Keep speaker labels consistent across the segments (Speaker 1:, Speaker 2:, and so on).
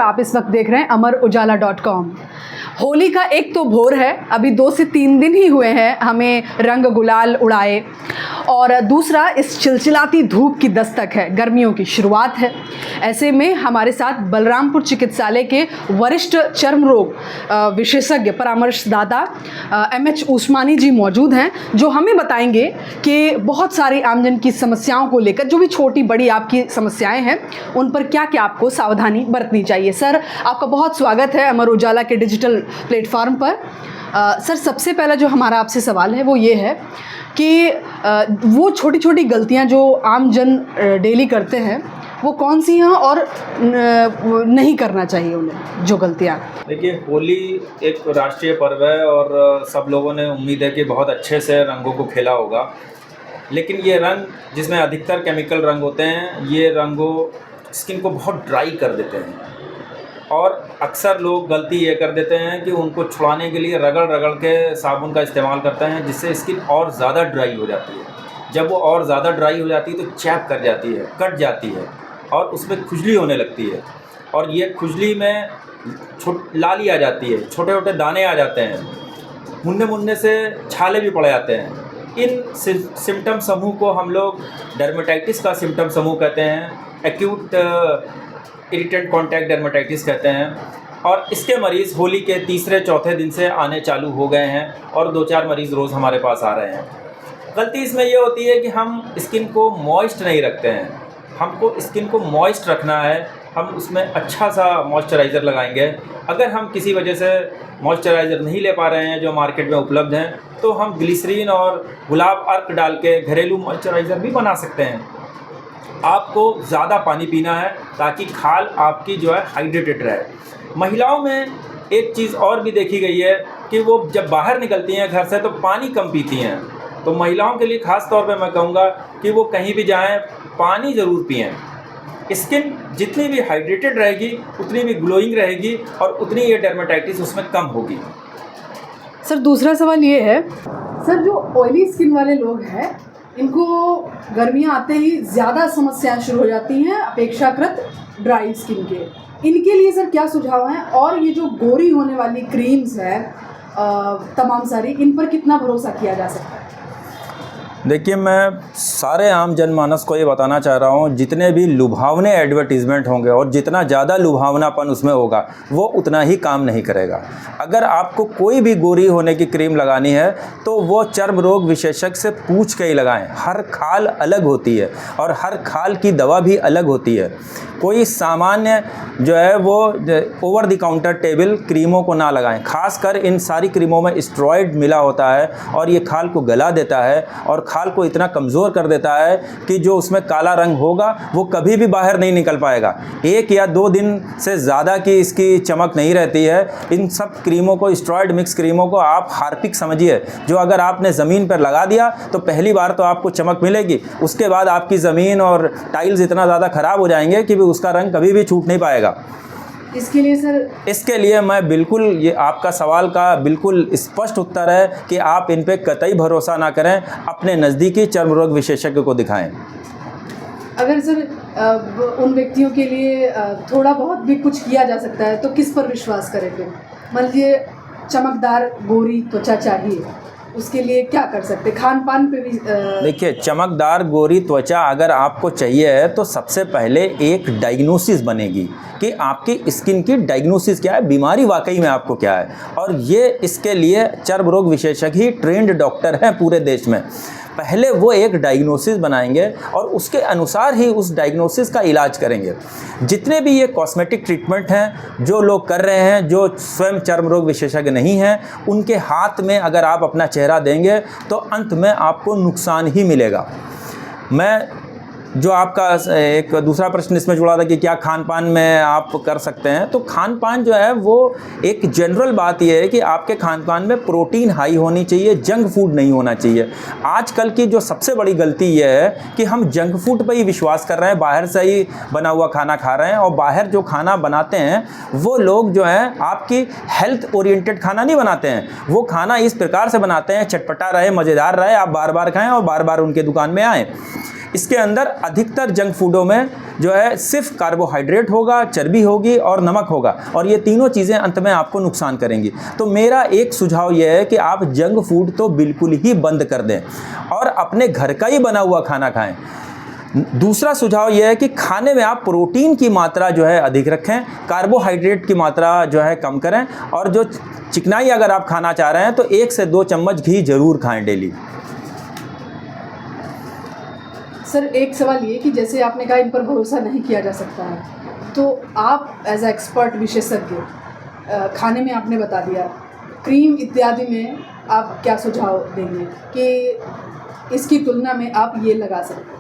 Speaker 1: आप इस वक्त देख रहे हैं अमरउजाला.com। होली का एक तो भोर है, अभी 2 से 3 दिन ही हुए हैं हमें रंग गुलाल उड़ाए, और दूसरा इस चिलचिलाती धूप की दस्तक है, गर्मियों की शुरुआत है। ऐसे में हमारे साथ बलरामपुर चिकित्सालय के वरिष्ठ चर्म रोग विशेषज्ञ परामर्शदाता MH उस्मानी जी मौजूद हैं, जो हमें बताएंगे कि बहुत सारी आमजन की समस्याओं को लेकर, जो भी छोटी बड़ी आपकी समस्याएं हैं, उन पर क्या क्या आपको सावधानी बरतनी चाहिए। सर, आपका बहुत स्वागत है अमर उजाला के डिजिटल प्लेटफॉर्म पर। सर, सबसे पहला जो हमारा आपसे सवाल है वो ये है कि वो छोटी छोटी गलतियां जो आम जन डेली करते हैं वो कौन सी हैं और नहीं करना चाहिए उन्हें, जो गलतियां।
Speaker 2: देखिए, होली एक राष्ट्रीय पर्व है और सब लोगों ने उम्मीद है कि बहुत अच्छे से रंगों को खेला होगा, लेकिन ये रंग जिसमें अधिकतर केमिकल रंग होते हैं, ये रंगों स्किन को बहुत ड्राई कर देते हैं। और अक्सर लोग गलती ये कर देते हैं कि उनको छुड़ाने के लिए रगड़ रगड़ के साबुन का इस्तेमाल करते हैं, जिससे स्किन और ज़्यादा ड्राई हो जाती है। जब वो और ज़्यादा ड्राई हो जाती है तो चैप कर जाती है, कट जाती है और उसमें खुजली होने लगती है, और ये खुजली में लाली आ जाती है, छोटे छोटे दाने आ जाते हैं, मुन्ने मुन्ने से छाले भी पड़ जाते हैं। इन सिम्टम समूह को हम लोग डर्मेटाइटिस का सिम्टम समूह कहते हैं, एक्यूट इरिटेंट कॉन्टैक्ट डर्मेटाइटिस कहते हैं। और इसके मरीज़ होली के तीसरे चौथे दिन से आने चालू हो गए हैं और 2-4 मरीज़ रोज़ हमारे पास आ रहे हैं। गलती इसमें ये होती है कि हम स्किन को मॉइस्ट नहीं रखते हैं। हमको स्किन को मॉइस्ट रखना है, हम उसमें अच्छा सा मॉइस्चराइज़र लगाएंगे। अगर हम किसी वजह से मॉइस्चराइज़र नहीं ले पा रहे हैं जो मार्केट में उपलब्ध हैं, तो हम ग्लिसरीन और गुलाब अर्क डाल के घरेलू मॉइस्चराइज़र भी बना सकते हैं। आपको ज़्यादा पानी पीना है ताकि खाल आपकी जो है हाइड्रेटेड रहे। महिलाओं में एक चीज़ और भी देखी गई है कि वो जब बाहर निकलती हैं घर से तो पानी कम पीती हैं। तो महिलाओं के लिए ख़ास तौर पे मैं कहूँगा कि वो कहीं भी जाएं, पानी ज़रूर पिएं। स्किन जितनी भी हाइड्रेटेड रहेगी उतनी भी ग्लोइंग रहेगी और उतनी ये डर्मेटाइटिस उसमें कम होगी।
Speaker 1: सर, दूसरा सवाल ये है, सर जो ऑयली स्किन वाले लोग हैं, इनको गर्मियाँ आते ही ज़्यादा समस्याएं शुरू हो जाती हैं अपेक्षाकृत ड्राई स्किन के। इनके लिए सर क्या सुझाव हैं, और ये जो गोरी होने वाली क्रीम्स हैं तमाम सारी, इन पर कितना भरोसा किया जा सकता है?
Speaker 2: देखिए, मैं सारे आम जनमानस को ये बताना चाह रहा हूँ, जितने भी लुभावने एडवर्टीज़मेंट होंगे और जितना ज़्यादा लुभावनापन उसमें होगा वो उतना ही काम नहीं करेगा। अगर आपको कोई भी गोरी होने की क्रीम लगानी है तो वो चर्म रोग विशेषज्ञ से पूछ के ही लगाएं। हर खाल अलग होती है और हर खाल की दवा भी अलग होती है। कोई सामान्य जो है वो ओवर द काउंटर टेबल क्रीमों को ना लगाएं। खासकर इन सारी क्रीमों में स्टेरॉइड मिला होता है और ये खाल को गला देता है और खाल को इतना कमज़ोर कर देता है कि जो उसमें काला रंग होगा वो कभी भी बाहर नहीं निकल पाएगा। 1 या 2 दिन से ज़्यादा की इसकी चमक नहीं रहती है। इन सब क्रीमों को, स्टेरॉइड मिक्स क्रीमों को आप हार्पिक समझिए, जो अगर आपने ज़मीन पर लगा दिया तो पहली बार तो आपको चमक मिलेगी, उसके बाद आपकी ज़मीन और टाइल्स इतना ज़्यादा ख़राब हो जाएंगे कि उसका रंग कभी भी छूट नहीं पाएगा।
Speaker 1: इसके लिए सर,
Speaker 2: इसके लिए मैं बिल्कुल, ये आपका सवाल का बिल्कुल स्पष्ट उत्तर है कि आप इन पे कतई भरोसा ना करें, अपने नज़दीकी चर्म रोग विशेषज्ञ को दिखाएं।
Speaker 1: अगर सर उन व्यक्तियों के लिए थोड़ा बहुत भी कुछ किया जा सकता है तो किस पर विश्वास करें फिर? मान लीजिए चमकदार गोरी त्वचा चाहिए, उसके लिए क्या कर सकते? खान पान पे भी
Speaker 2: देखिए, चमकदार गोरी त्वचा अगर आपको चाहिए है तो सबसे पहले एक डायग्नोसिस बनेगी कि आपकी स्किन की डायग्नोसिस क्या है, बीमारी वाकई में आपको क्या है। और ये इसके लिए चर्म रोग विशेषज्ञ ही ट्रेंड डॉक्टर हैं पूरे देश में। पहले वो एक डायग्नोसिस बनाएंगे और उसके अनुसार ही उस डायग्नोसिस का इलाज करेंगे। जितने भी ये कॉस्मेटिक ट्रीटमेंट हैं जो लोग कर रहे हैं, जो स्वयं चर्म रोग विशेषज्ञ नहीं हैं, उनके हाथ में अगर आप अपना चेहरा देंगे तो अंत में आपको नुकसान ही मिलेगा। मैं जो आपका एक दूसरा प्रश्न इसमें जुड़ा था कि क्या खान पान में आप कर सकते हैं, तो खान पान जो है वो एक जनरल बात यह है कि आपके खान पान में प्रोटीन हाई होनी चाहिए, जंक फूड नहीं होना चाहिए। आजकल की जो सबसे बड़ी गलती यह है कि हम जंक फूड पर ही विश्वास कर रहे हैं, बाहर से ही बना हुआ खाना खा रहे हैं, और बाहर जो खाना बनाते हैं वो लोग जो हैं आपकी हेल्थ ओरिएंटेड खाना नहीं बनाते हैं। वो खाना इस प्रकार से बनाते हैं चटपटा रहे, मज़ेदार रहे, आप बार बार खाएँ और बार बार उनके दुकान में आएँ। इसके अंदर अधिकतर जंक फूडों में जो है सिर्फ कार्बोहाइड्रेट होगा, चर्बी होगी और नमक होगा, और ये तीनों चीज़ें अंत में आपको नुकसान करेंगी। तो मेरा एक सुझाव यह है कि आप जंक फूड तो बिल्कुल ही बंद कर दें और अपने घर का ही बना हुआ खाना खाएं। दूसरा सुझाव यह है कि खाने में आप प्रोटीन की मात्रा जो है अधिक रखें, कार्बोहाइड्रेट की मात्रा जो है कम करें, और जो चिकनाई अगर आप खाना चाह रहे हैं तो 1 से 2 चम्मच घी जरूर खाएं डेली।
Speaker 1: सर एक सवाल ये कि जैसे आपने कहा इन पर भरोसा नहीं किया जा सकता है, तो आप एज ए एक्सपर्ट विशेषज्ञ खाने में आपने बता दिया, क्रीम इत्यादि में आप क्या सुझाव देंगे कि इसकी तुलना में आप ये लगा सकते हैं?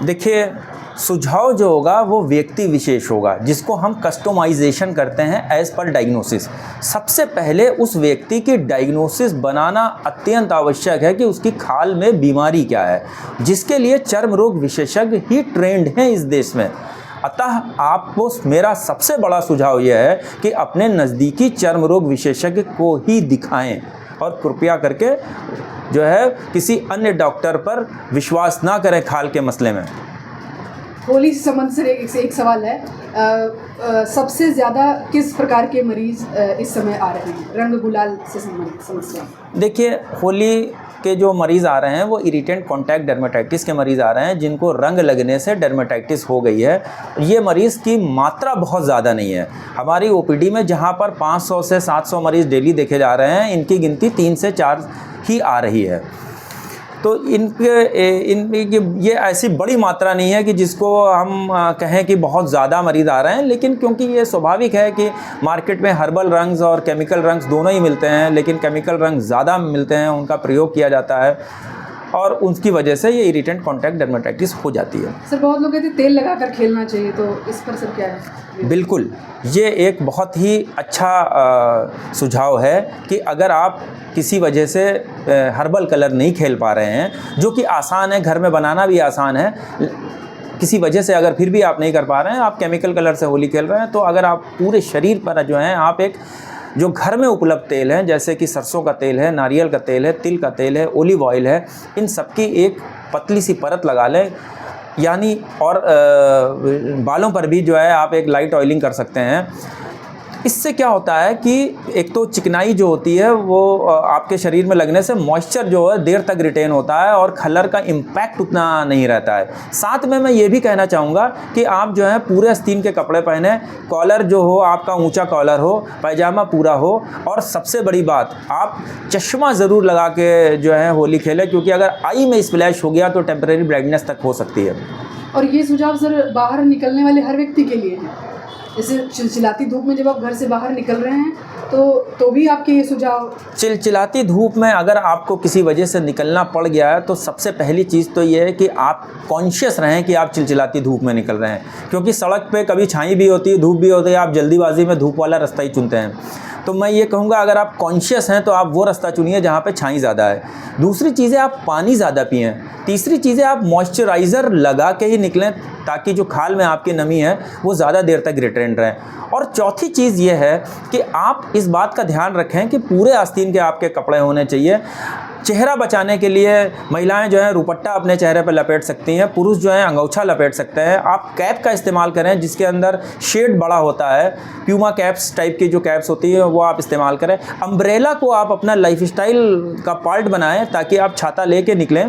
Speaker 2: देखिए, सुझाव जो होगा वो व्यक्ति विशेष होगा, जिसको हम कस्टमाइजेशन करते हैं एज पर डायग्नोसिस। सबसे पहले उस व्यक्ति की डायग्नोसिस बनाना अत्यंत आवश्यक है कि उसकी खाल में बीमारी क्या है, जिसके लिए चर्म रोग विशेषज्ञ ही ट्रेंड हैं इस देश में। अतः आपको मेरा सबसे बड़ा सुझाव यह है कि अपने नज़दीकी चर्म रोग विशेषज्ञ को ही दिखाएं और कृपया करके जो है किसी अन्य डॉक्टर पर विश्वास ना करें खाल के मसले में।
Speaker 1: होली से संबंध से एक सवाल है, सबसे ज़्यादा किस प्रकार के मरीज़ इस समय आ रहे हैं रंग गुलाल से संबंधित समस्या?
Speaker 2: देखिए, होली के जो मरीज़ आ रहे हैं वो इरिटेंट कॉन्टैक्ट डर्मेटाइटिस के मरीज़ आ रहे हैं, जिनको रंग लगने से डर्मेटाइटिस हो गई है। ये मरीज़ की मात्रा बहुत ज़्यादा नहीं है। हमारी ओपीडी में जहाँ पर 500 से 700 मरीज़ डेली देखे जा रहे हैं, इनकी गिनती 3 से 4 ही आ रही है। तो इनकी ये ऐसी बड़ी मात्रा नहीं है कि जिसको हम कहें कि बहुत ज़्यादा मरीज़ आ रहे हैं, लेकिन क्योंकि ये स्वाभाविक है कि मार्केट में हर्बल रंग्स और केमिकल रंग्स दोनों ही मिलते हैं, लेकिन केमिकल रंग ज़्यादा मिलते हैं, उनका प्रयोग किया जाता है और उसकी वजह से ये इरिटेंट कॉन्टैक्ट डर्मेटाइटिस हो जाती है।
Speaker 1: सर बहुत लोग कहते हैं तेल लगाकर खेलना चाहिए, तो इस पर सर क्या है?
Speaker 2: बिल्कुल, ये एक बहुत ही अच्छा सुझाव है कि अगर आप किसी वजह से हर्बल कलर नहीं खेल पा रहे हैं, जो कि आसान है, घर में बनाना भी आसान है, किसी वजह से अगर फिर भी आप नहीं कर पा रहे हैं, आप केमिकल कलर से होली खेल रहे हैं, तो अगर आप पूरे शरीर पर जो है आप एक जो घर में उपलब्ध तेल हैं, जैसे कि सरसों का तेल है, नारियल का तेल है, तिल का तेल है, ओलिव ऑयल है, इन सब की एक पतली सी परत लगा लें, यानी और बालों पर भी जो है आप एक लाइट ऑयलिंग कर सकते हैं। इससे क्या होता है कि एक तो चिकनाई जो होती है वो आपके शरीर में लगने से मॉइस्चर जो है देर तक रिटेन होता है और कलर का इम्पैक्ट उतना नहीं रहता है। साथ में मैं ये भी कहना चाहूँगा कि आप जो है पूरे आस्तीन के कपड़े पहने, कॉलर जो हो आपका ऊंचा कॉलर हो, पैजामा पूरा हो, और सबसे बड़ी बात आप चश्मा ज़रूर लगा के जो है होली खेलें, क्योंकि अगर आई में स्प्लैश हो गया तो टेम्परेरी ब्लाइंडनेस तक हो सकती है।
Speaker 1: और ये सुझाव सर बाहर निकलने वाले हर व्यक्ति के लिए है? जैसे चिलचिलाती धूप में जब आप घर से बाहर निकल रहे हैं तो भी आपके ये सुझाव? चिलचिलाती धूप में अगर आपको किसी वजह से निकलना पड़ गया है तो सबसे पहली चीज़ तो ये है कि आप कॉन्शियस रहें कि आप चिलचिलाती धूप में निकल रहे हैं, क्योंकि सड़क पे कभी छाई भी होती है, धूप भी होती है, आप जल्दीबाजी में धूप वाला रास्ता ही चुनते हैं। तो मैं ये कहूँगा अगर आप कॉन्शियस हैं तो आप वो रास्ता चुनिए जहाँ पे छाई ज़्यादा है। दूसरी चीज़ें आप पानी ज़्यादा पिएं। तीसरी चीज़ें आप मॉइस्चराइज़र लगा के ही निकलें, ताकि जो खाल में आपकी नमी है वो ज़्यादा देर तक रिटेन रहे। और चौथी चीज़ ये है कि आप इस बात का ध्यान रखें कि पूरे आस्तीन के आपके कपड़े होने चाहिए। चेहरा बचाने के लिए महिलाएं जो है रुपट्टा अपने चेहरे पर लपेट सकती हैं, पुरुष जो है अंगोछा लपेट सकते हैं। आप कैप का इस्तेमाल करें जिसके अंदर शेड बड़ा होता है, प्यूमा कैप्स टाइप की जो कैप्स होती है वो आप इस्तेमाल करें। अम्ब्रेला को आप अपना लाइफस्टाइल का पार्ट बनाएं ताकि आप छाता लेके निकलें।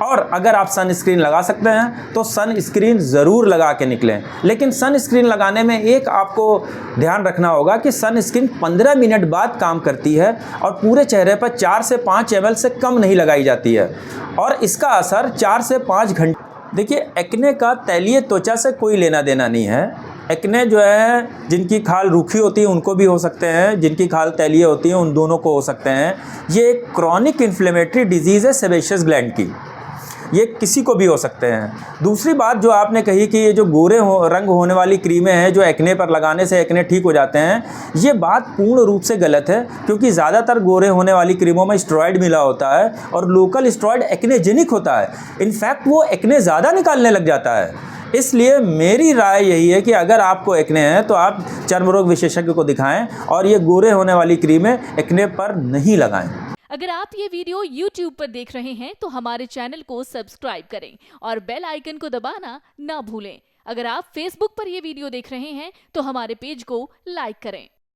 Speaker 1: और अगर आप सनस्क्रीन लगा सकते हैं तो सनस्क्रीन ज़रूर लगा के निकलें, लेकिन सनस्क्रीन लगाने में एक आपको ध्यान रखना होगा कि सनस्क्रीन 15 मिनट बाद काम करती है और पूरे चेहरे पर 4 से 5 ml से कम नहीं लगाई जाती है, और इसका असर 4 से 5 घंटे। देखिए, एक्ने का तैलीय त्वचा से कोई लेना देना नहीं है। एक्ने जो है जिनकी खाल रूखी होती है उनको भी हो सकते हैं, जिनकी खाल तैलीय होती है उन दोनों को हो सकते हैं। ये एक क्रॉनिक इन्फ्लेमेटरी डिजीज़ है सेबेशियस ग्लैंड की, ये किसी को भी हो सकते हैं। दूसरी बात जो आपने कही कि ये जो गोरे रंग होने वाली क्रीमें हैं जो एक्ने पर लगाने से एक्ने ठीक हो जाते हैं, ये बात पूर्ण रूप से गलत है, क्योंकि ज़्यादातर गोरे होने वाली क्रीमों में स्टेरॉइड मिला होता है और लोकल स्टेरॉइड एक्नेजेनिक होता है। इनफैक्ट वो एक्ने ज़्यादा निकालने लग जाता है। इसलिए मेरी राय यही है कि अगर आपको एक्ने है तो आप चर्म रोग विशेषज्ञ को दिखाएं और ये गोरे होने वाली क्रीमें एक्ने पर नहीं लगाएं।
Speaker 3: अगर आप ये वीडियो YouTube पर देख रहे हैं तो हमारे चैनल को सब्सक्राइब करें और बेल आइकन को दबाना ना भूलें। अगर आप Facebook पर ये वीडियो देख रहे हैं तो हमारे पेज को लाइक करें।